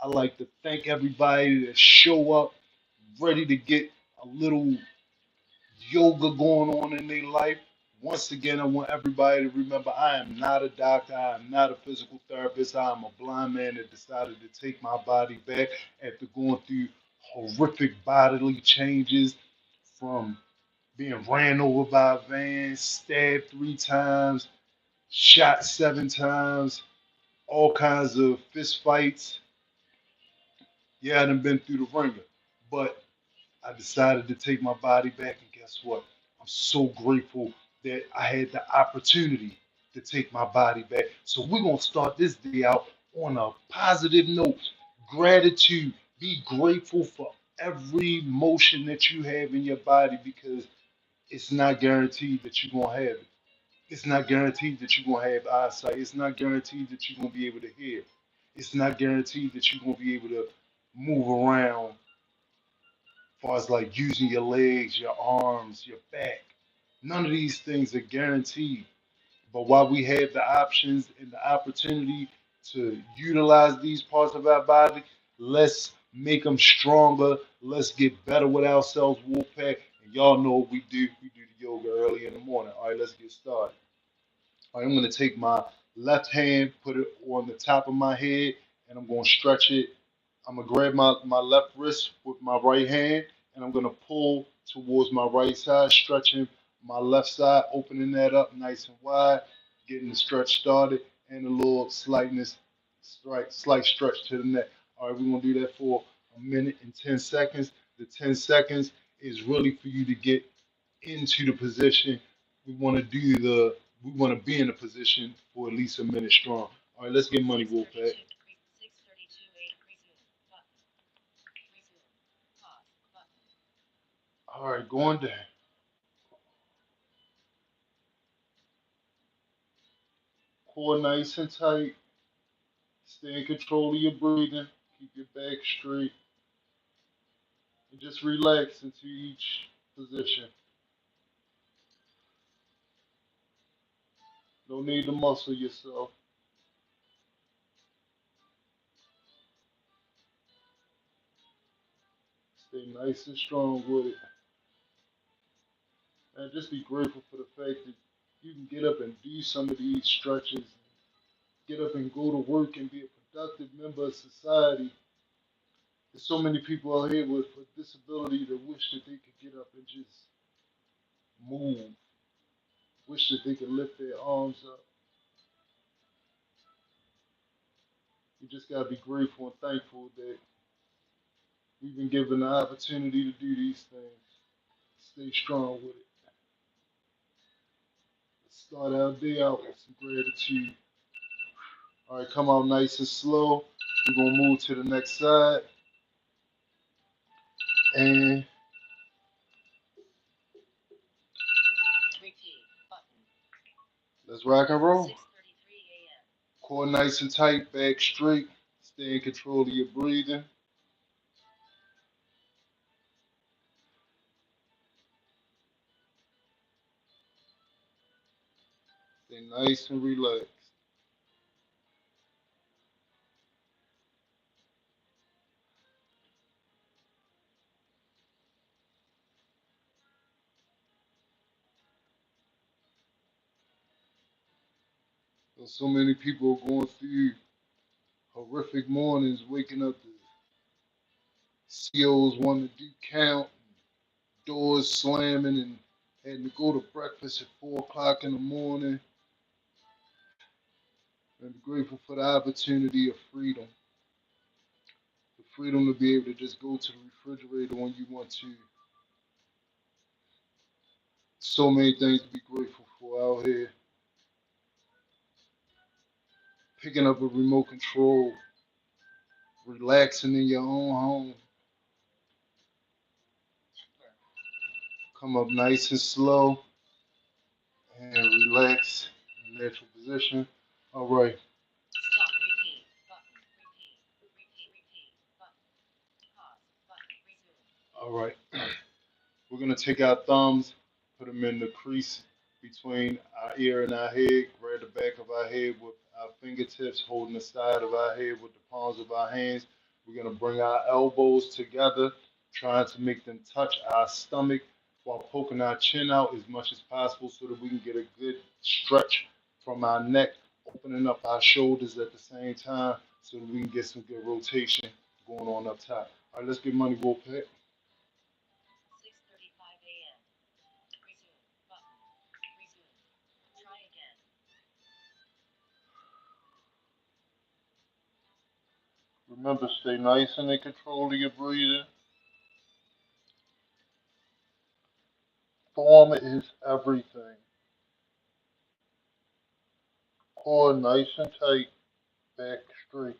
I like to thank everybody that show up ready to get a little yoga going on in their life. Once again, I want everybody to remember I am not a doctor, I am not a physical therapist, I am a blind man that decided to take my body back after going through horrific bodily changes from being ran over by a van, stabbed 3 times, shot 7 times, all kinds of fist fights. Yeah, I done been through the ringer. But I decided to take my body back, and guess what? I'm so grateful that I had the opportunity to take my body back. So we're gonna start this day out on a positive note. Gratitude. Be grateful for every motion that you have in your body because it's not guaranteed that you're gonna have it. It's not guaranteed that you're gonna have eyesight. It's not guaranteed that you're gonna be able to hear. It's not guaranteed that you're gonna be able to move around far as like using your legs, your arms, your back. None of these things are guaranteed. But while we have the options and the opportunity to utilize these parts of our body, let's make them stronger. Let's get better with ourselves, Wolfpack. And y'all know what we do. We do the yoga early in the morning. All right, let's get started. All right, I'm going to take my left hand, put it on the top of my head, and I'm going to stretch it. I'm going to grab my left wrist with my right hand, and I'm going to pull towards my right side, stretching my left side, opening that up nice and wide, getting the stretch started, and a little slight stretch to the neck. All right, we're going to do that for a minute and 10 seconds. The 10 seconds is really for you to get into the position. We want to do the we want to be in a position for at least a minute strong. All right, let's get money, Wolfpack. All right, going down. Core nice and tight. Stay in control of your breathing. Keep your back straight. And just relax into each position. No need to muscle yourself. Stay nice and strong with it. And just be grateful for the fact that you can get up and do some of these stretches, get up and go to work and be a productive member of society. There's so many people out here with disability that wish that they could get up and just move, wish that they could lift their arms up. You just gotta be grateful and thankful that we've been given the opportunity to do these things. Stay strong with it. Let's start our day out with some gratitude. All right, come out nice and slow. We're gonna move to the next side and let's rock and roll. Core nice and tight, back straight. Stay in control of your breathing. Stay nice and relaxed. So many people are going through horrific mornings, waking up to COs wanting to do count, doors slamming, and having to go to breakfast at 4 o'clock in the morning. And I'm grateful for the opportunity of freedom, the freedom to be able to just go to the refrigerator when you want to. So many things to be grateful for out here. Picking up a remote control, relaxing in your own home. Come up nice and slow and relax in natural position. All right, all right. We're gonna take our thumbs, put them in the crease between our ear and our head, grab the back of our head with our fingertips, holding the side of our head with the palms of our hands. We're going to bring our elbows together, trying to make them touch our stomach while poking our chin out as much as possible so that we can get a good stretch from our neck, opening up our shoulders at the same time so that we can get some good rotation going on up top. All right, let's get money, Wolfpack. Remember, stay nice and in control of your breathing. Form is everything. Core nice and tight, back straight.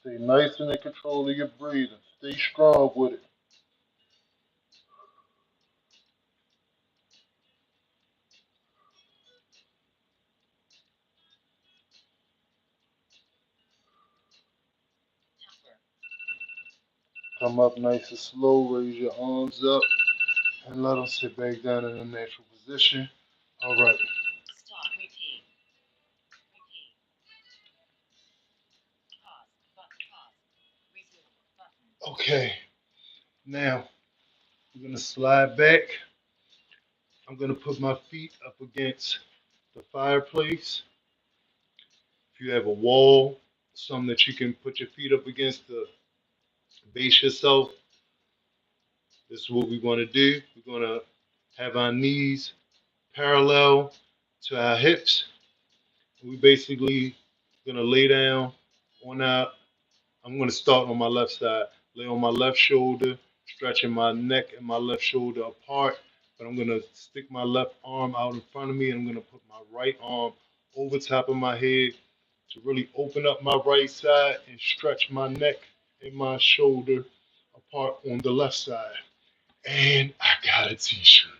Stay nice and in control of your breathing. Stay strong with it. Come up nice and slow. Raise your arms up and let them sit back down in a natural position. All right. Okay. Now we're gonna slide back. I'm gonna put my feet up against the fireplace. If you have a wall, something that you can put your feet up against to base yourself, this is what we're gonna do. We're gonna have our knees parallel to our hips. We basically gonna lay down on our. I'm gonna start on my left side. Lay on my left shoulder, stretching my neck and my left shoulder apart. But I'm gonna stick my left arm out in front of me, and I'm gonna put my right arm over top of my head to really open up my right side and stretch my neck and my shoulder apart on the left side. And I got a t-shirt.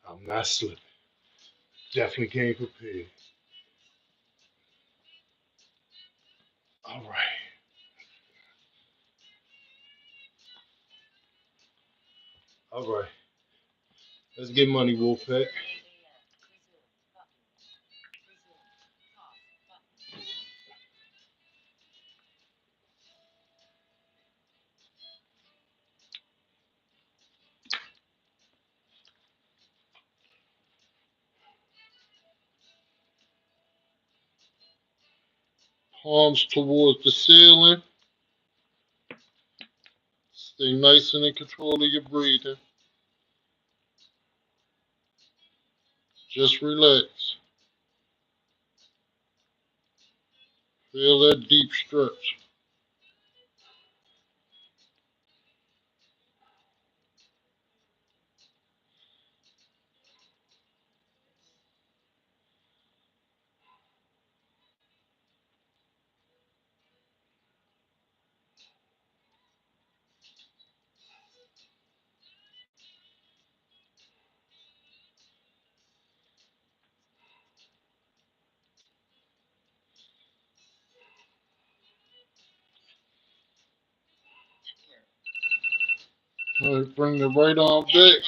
I'm not slipping. Definitely came prepared. All right. All right. Let's get money, Wolfpack. Palms towards the ceiling. Stay nice and in control of your breathing. Just relax. Feel that deep stretch. All right, bring the right arm back.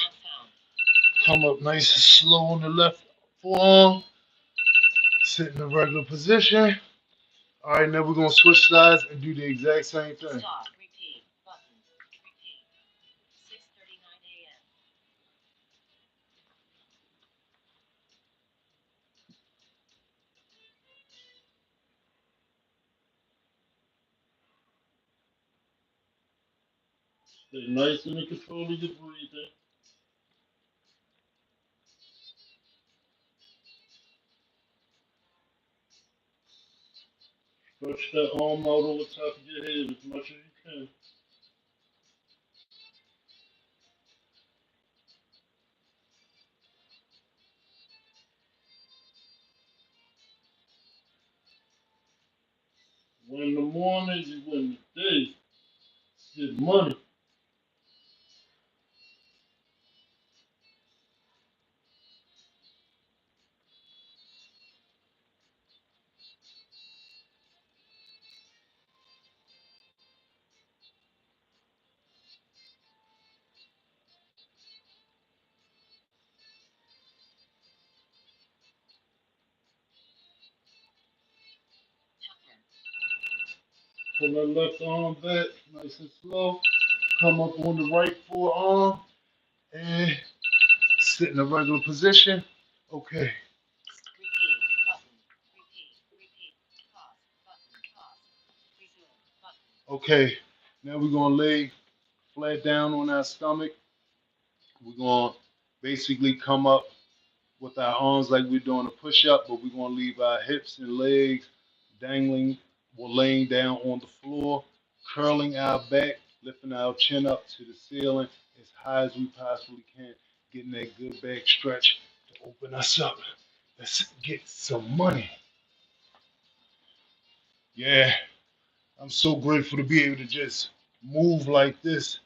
Come up nice and slow on the left forearm. Sit in a regular position. All right, now we're gonna switch sides and do the exact same thing. Stay nice and in control of your breathing. Stretch that arm out over top of your head as much as you can. Win the morning, you win the day. Shit, money. Pull that left arm back, nice and slow. Come up on the right forearm and sit in a regular position. Okay. Okay. Now we're gonna lay flat down on our stomach. We're gonna basically come up with our arms like we're doing a push up, but we're gonna leave our hips and legs dangling or laying down on the floor, curling our back, lifting our chin up to the ceiling as high as we possibly can, getting that good back stretch to open us up. Let's get some money. Yeah, I'm so grateful to be able to just move like this.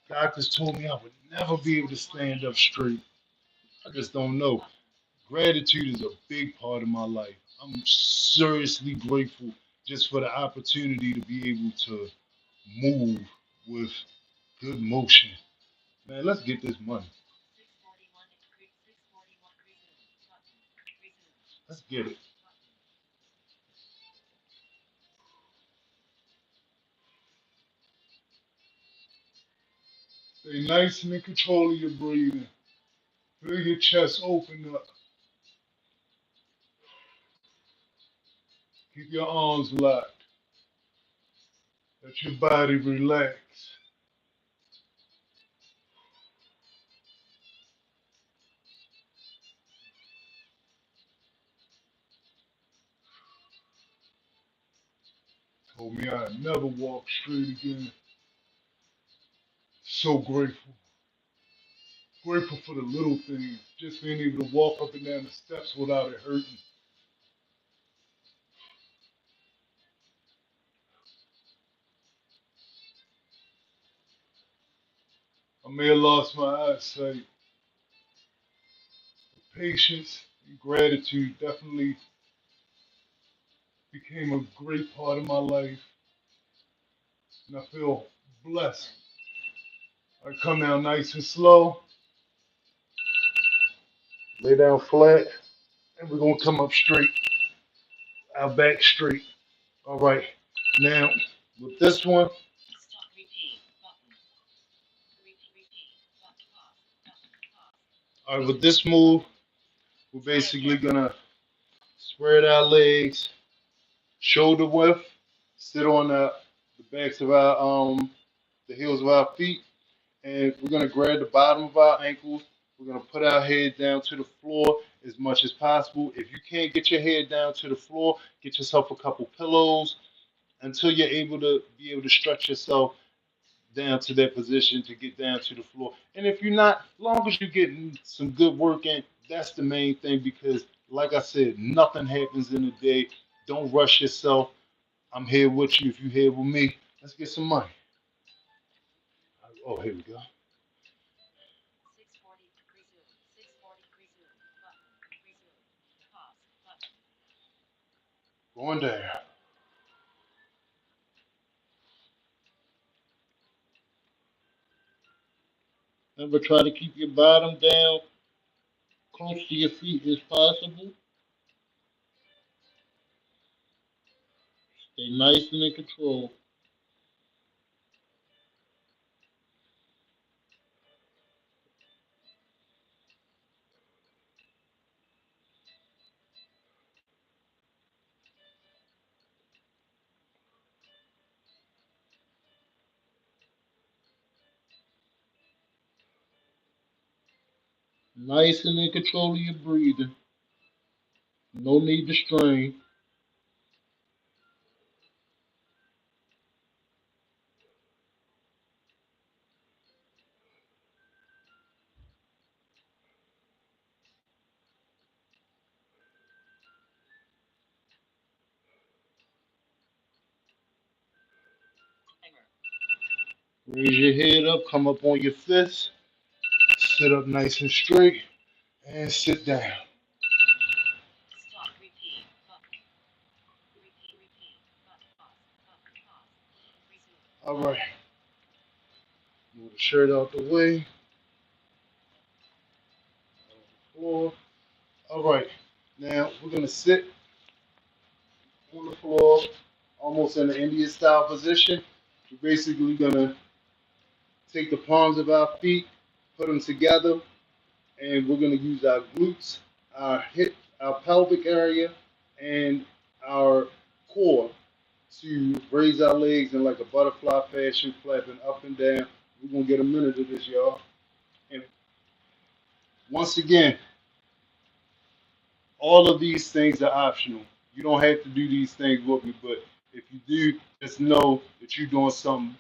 Doctors told me I would never be able to stand up straight. I just don't know. Gratitude is a big part of my life. I'm seriously grateful just for the opportunity to be able to move with good motion. Man, let's get this money. Let's get it. Stay nice and in control of your breathing. Feel your chest open up. Keep your arms locked. Let your body relax. Told me I'd never walk straight again. So grateful. Grateful for the little things. Just being able to walk up and down the steps without it hurting. I may have lost my eyesight. Patience and gratitude definitely became a great part of my life, and I feel blessed. I come down nice and slow, lay down flat, and we're gonna come up straight, our back straight. All right, now with this one, all right, with this move, we're basically gonna spread our legs, shoulder width, sit on the backs of our the heels of our feet, and we're gonna grab the bottom of our ankles. We're gonna put our head down to the floor as much as possible. If you can't get your head down to the floor, get yourself a couple pillows until you're able to stretch yourself down to that position to get down to the floor. And if you're not, as long as you're getting some good work in, that's the main thing because like I said, nothing happens in a day. Don't rush yourself. I'm here with you if you're here with me. Let's get some money. Oh, here we go. Going down. Remember, try to keep your bottom down close to your feet as possible. Stay nice and in control. Nice and in control of your breathing. No need to strain. Raise your head up, come up on your fists, sit up nice and straight, and sit down. All right, move the shirt out the way. Floor. All right, now we're gonna sit on the floor, almost in the Indian style position. We're basically gonna take the palms of our feet, put them together, and we're gonna use our glutes, our hip, our pelvic area, and our core to raise our legs in like a butterfly fashion, flapping up and down. We're gonna get a minute of this, y'all. And once again, all of these things are optional. You don't have to do these things with me, but if you do, just know that you're doing something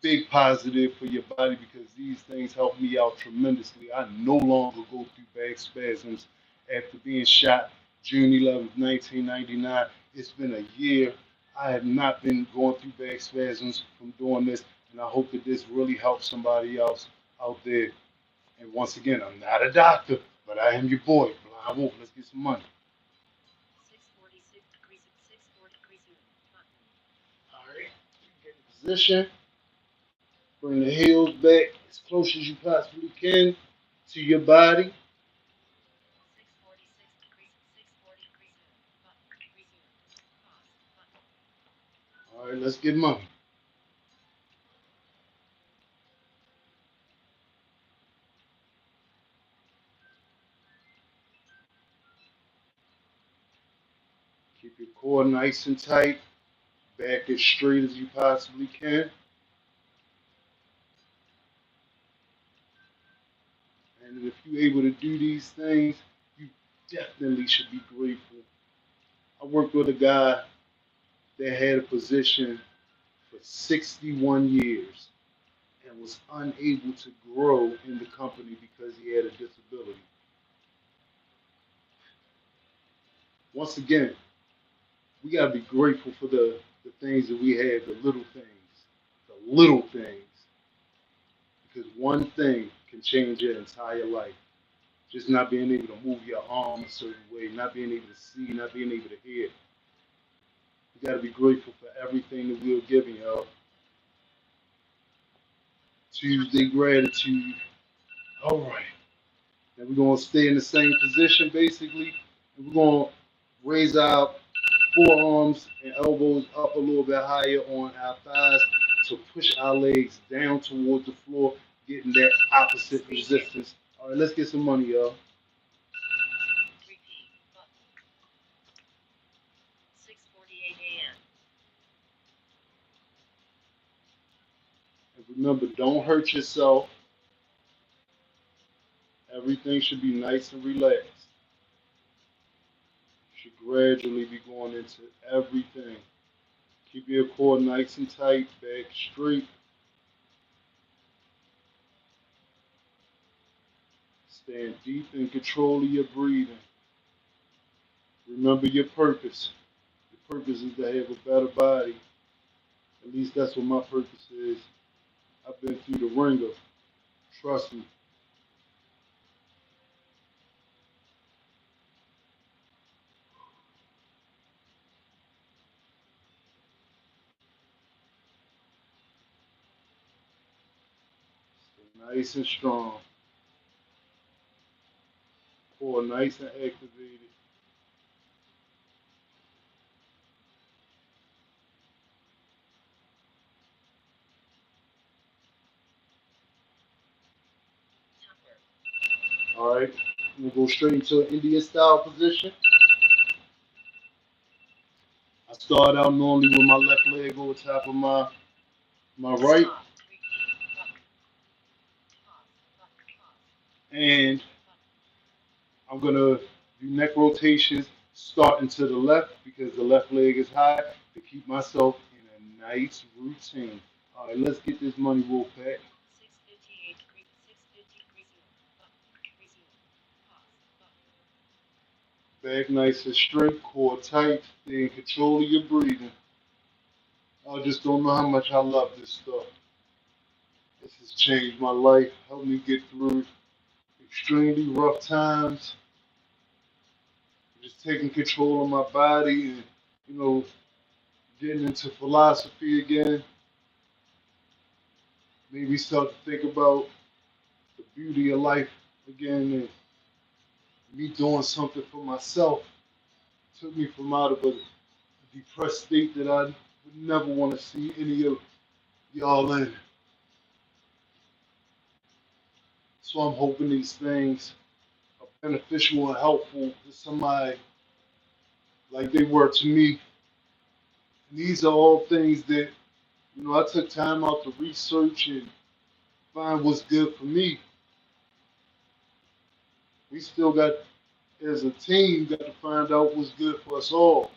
big positive for your body because these things help me out tremendously. I no longer go through back spasms after being shot June 11th, 1999. It's been a year. I have not been going through back spasms from doing this, and I hope that this really helps somebody else out there. And once again, I'm not a doctor, but I am your boy, Blind Wolf. Let's get some money. All right, get in position. Bring the heels back as close as you possibly can to your body. All right, let's get money. Keep your core nice and tight. Back as straight as you possibly can. And if you're able to do these things, you definitely should be grateful. I worked with a guy that had a position for 61 years and was unable to grow in the company because he had a disability. Once again, we gotta be grateful for the things that we have, the little things, the little things, because one thing can change your entire life. Just not being able to move your arm a certain way, not being able to see, not being able to hear. We gotta be grateful for everything that we're given, y'all. Tuesday gratitude. All right. Now we're gonna stay in the same position basically, and we're gonna raise our forearms and elbows up a little bit higher on our thighs to push our legs down towards the floor, getting that opposite resistance. All right, let's get some money, y'all. And remember, don't hurt yourself. Everything should be nice and relaxed. Should gradually be going into everything. Keep your core nice and tight, back straight. Stand deep in control of your breathing. Remember your purpose. Your purpose is to have a better body. At least that's what my purpose is. I've been through the ringer. Trust me. Stay nice and strong. Core nice and activated. All right. We'll go straight into an Indian style position. I start out normally with my left leg over top of my right, and I'm gonna do neck rotations starting to the left because the left leg is high to keep myself in a nice routine. All right, let's get this money real fast. Back nice and straight, core tight, stay in control of your breathing. I just don't know how much I love this stuff. has changed my life, helped me get through extremely rough times, just taking control of my body and, you know, getting into philosophy again. Made me start to think about the beauty of life again and me doing something for myself. Took me from out of a depressed state that I would never want to see any of y'all in. So I'm hoping these things are beneficial and helpful to somebody like they were to me. And these are all things that, I took time out to research and find what's good for me. We still got, as a team, got to find out what's good for us all.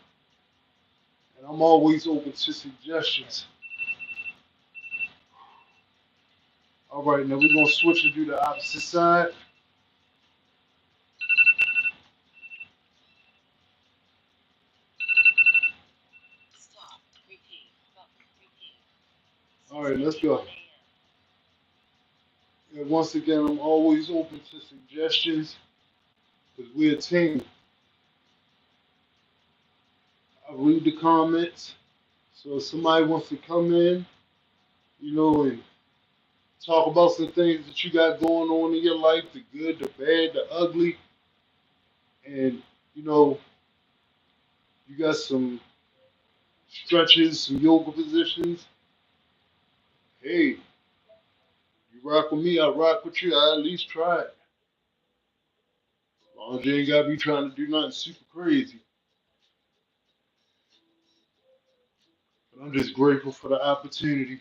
And I'm always open to suggestions. All right, now we're gonna switch and do the opposite side. All right, let's go. And once again, I'm always open to suggestions because we're a team. I read the comments. So if somebody wants to come in, and talk about some things that you got going on in your life, the good, the bad, the ugly, and you know, you got some stretches, some yoga positions. Hey, you rock with me, I rock with you. I at least try it. As long as you ain't gotta be trying to do nothing super crazy. But I'm just grateful for the opportunity.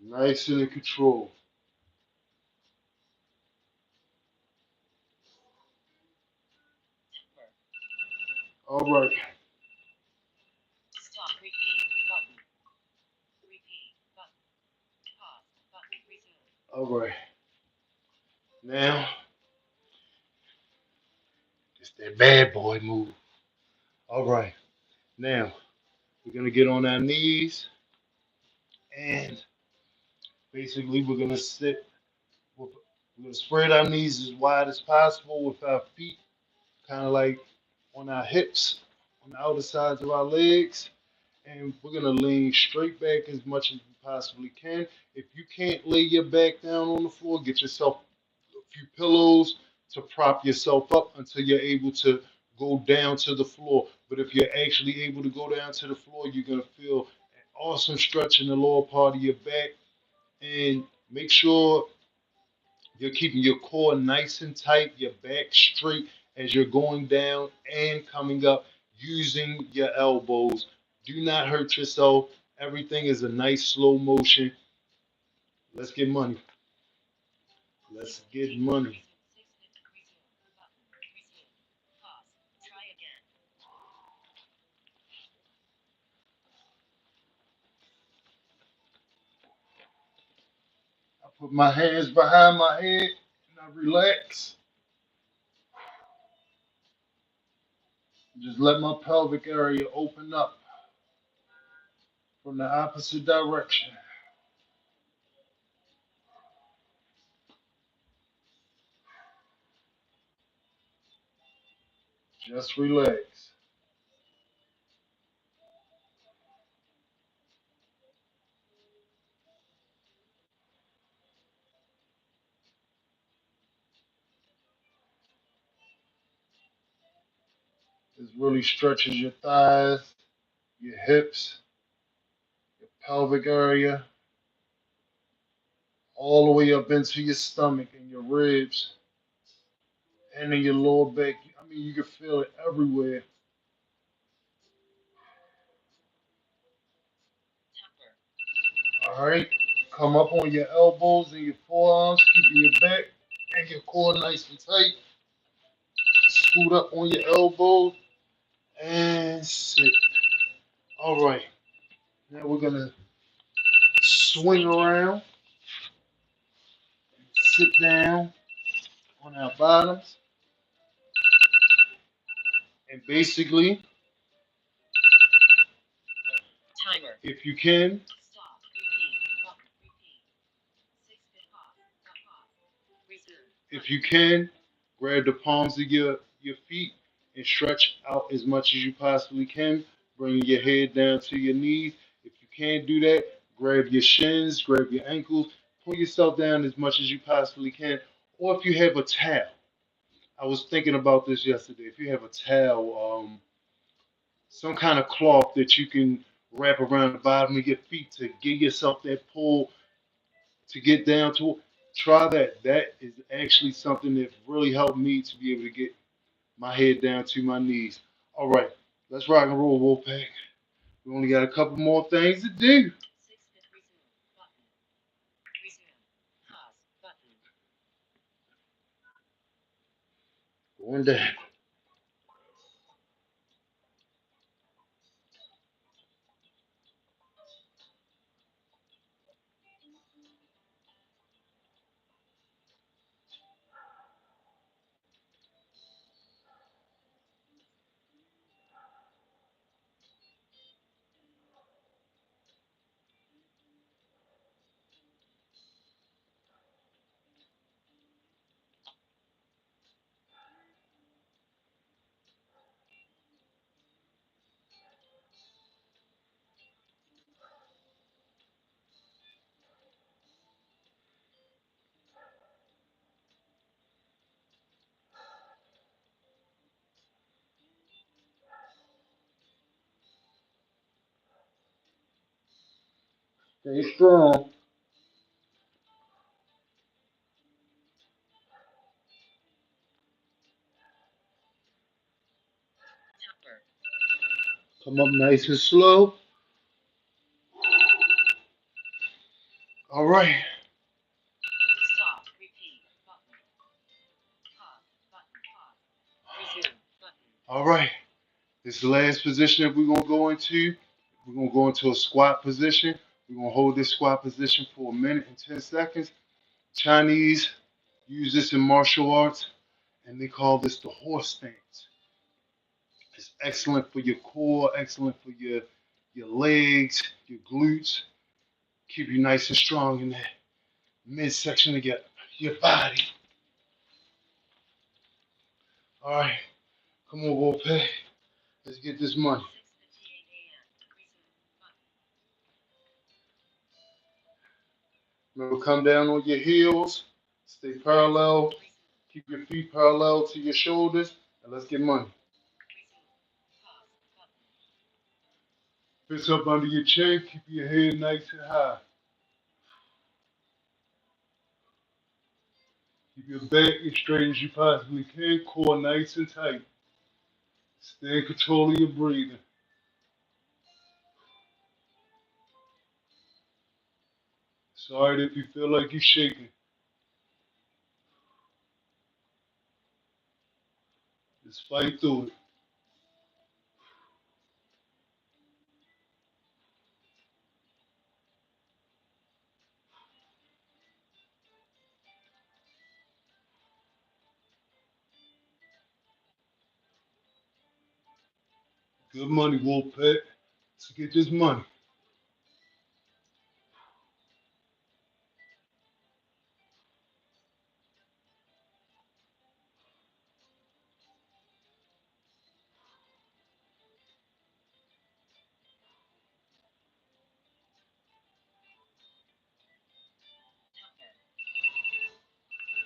Nice and in control. All right. All right. Now, it's that bad boy move. All right. Now, we're going to get on our knees and basically we're going to sit. We're going to spread our knees as wide as possible with our feet kind of like on our hips, on the outer sides of our legs. And we're going to lean straight back as much as we possibly can. If you can't lay your back down on the floor, get yourself a few pillows to prop yourself up until you're able to go down to the floor. But if you're actually able to go down to the floor, you're going to feel an awesome stretch in the lower part of your back. And make sure you're keeping your core nice and tight, your back straight as you're going down and coming up using your elbows. Do not hurt yourself. Everything is a nice slow motion. Let's get money. Let's get money. I put my hands behind my head and I relax. Just let my pelvic area open up from the opposite direction. Just relax. This really stretches your thighs, your hips, your pelvic area, all the way up into your stomach and your ribs and in your lower back. I mean, you can feel it everywhere. All right. Come up on your elbows and your forearms, keeping your back and your core nice and tight. Scoot up on your elbows and sit. All right. Now we're going to swing around, sit down on our bottoms, and basically, if you can, if you can, grab the palms of your feet and stretch out as much as you possibly can, bringing your head down to your knees. If you can't do that, grab your shins, grab your ankles, pull yourself down as much as you possibly can. Or if you have a towel, I was thinking about this yesterday. If you have a towel, some kind of cloth that you can wrap around the bottom of your feet to give yourself that pull to get down to it, try that. That is actually something that really helped me to be able to get my head down to my knees. All right, let's rock and roll, Wolfpack. We only got a couple more things to do. Going down. Stay strong. Come up nice and slow. All right. All right. This is the last position that we're gonna go into. We're gonna go into a squat position. We're gonna hold this squat position for a minute and 10 seconds. Chinese use this in martial arts, and they call this the horse stance. It's excellent for your core, excellent for your legs, your glutes. Keep you nice and strong in that midsection of your body. All right, come on, Wolfpack. Let's get this money. Remember, come down on your heels, stay parallel, keep your feet parallel to your shoulders, and let's get money. Fist up under your chin, keep your head nice and high. Keep your back as straight as you possibly can, core nice and tight. Stay in control of your breathing. Sorry if you feel like you're shaking. Just fight through it. Good money, Wolfpack. Let's get this money.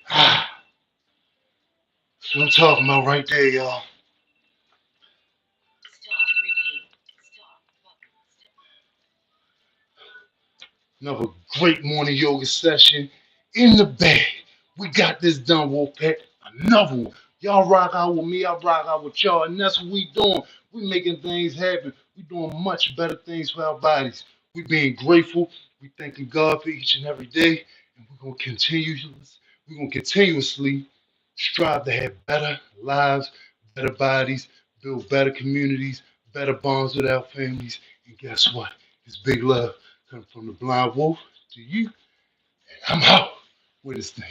That's what I'm talking about right there, y'all. Another great morning yoga session in the bag. We got this done, Wolfpack. Another one. Y'all rock out with me, I rock out with y'all, and that's what we doing. We making things happen. We doing much better things for our bodies. We being grateful. We thanking God for each and every day, and we're gonna continuously strive to have better lives, better bodies, build better communities, better bonds with our families. And guess what? It's big love coming from the Blind Wolf. to you. And I'm out with this thing.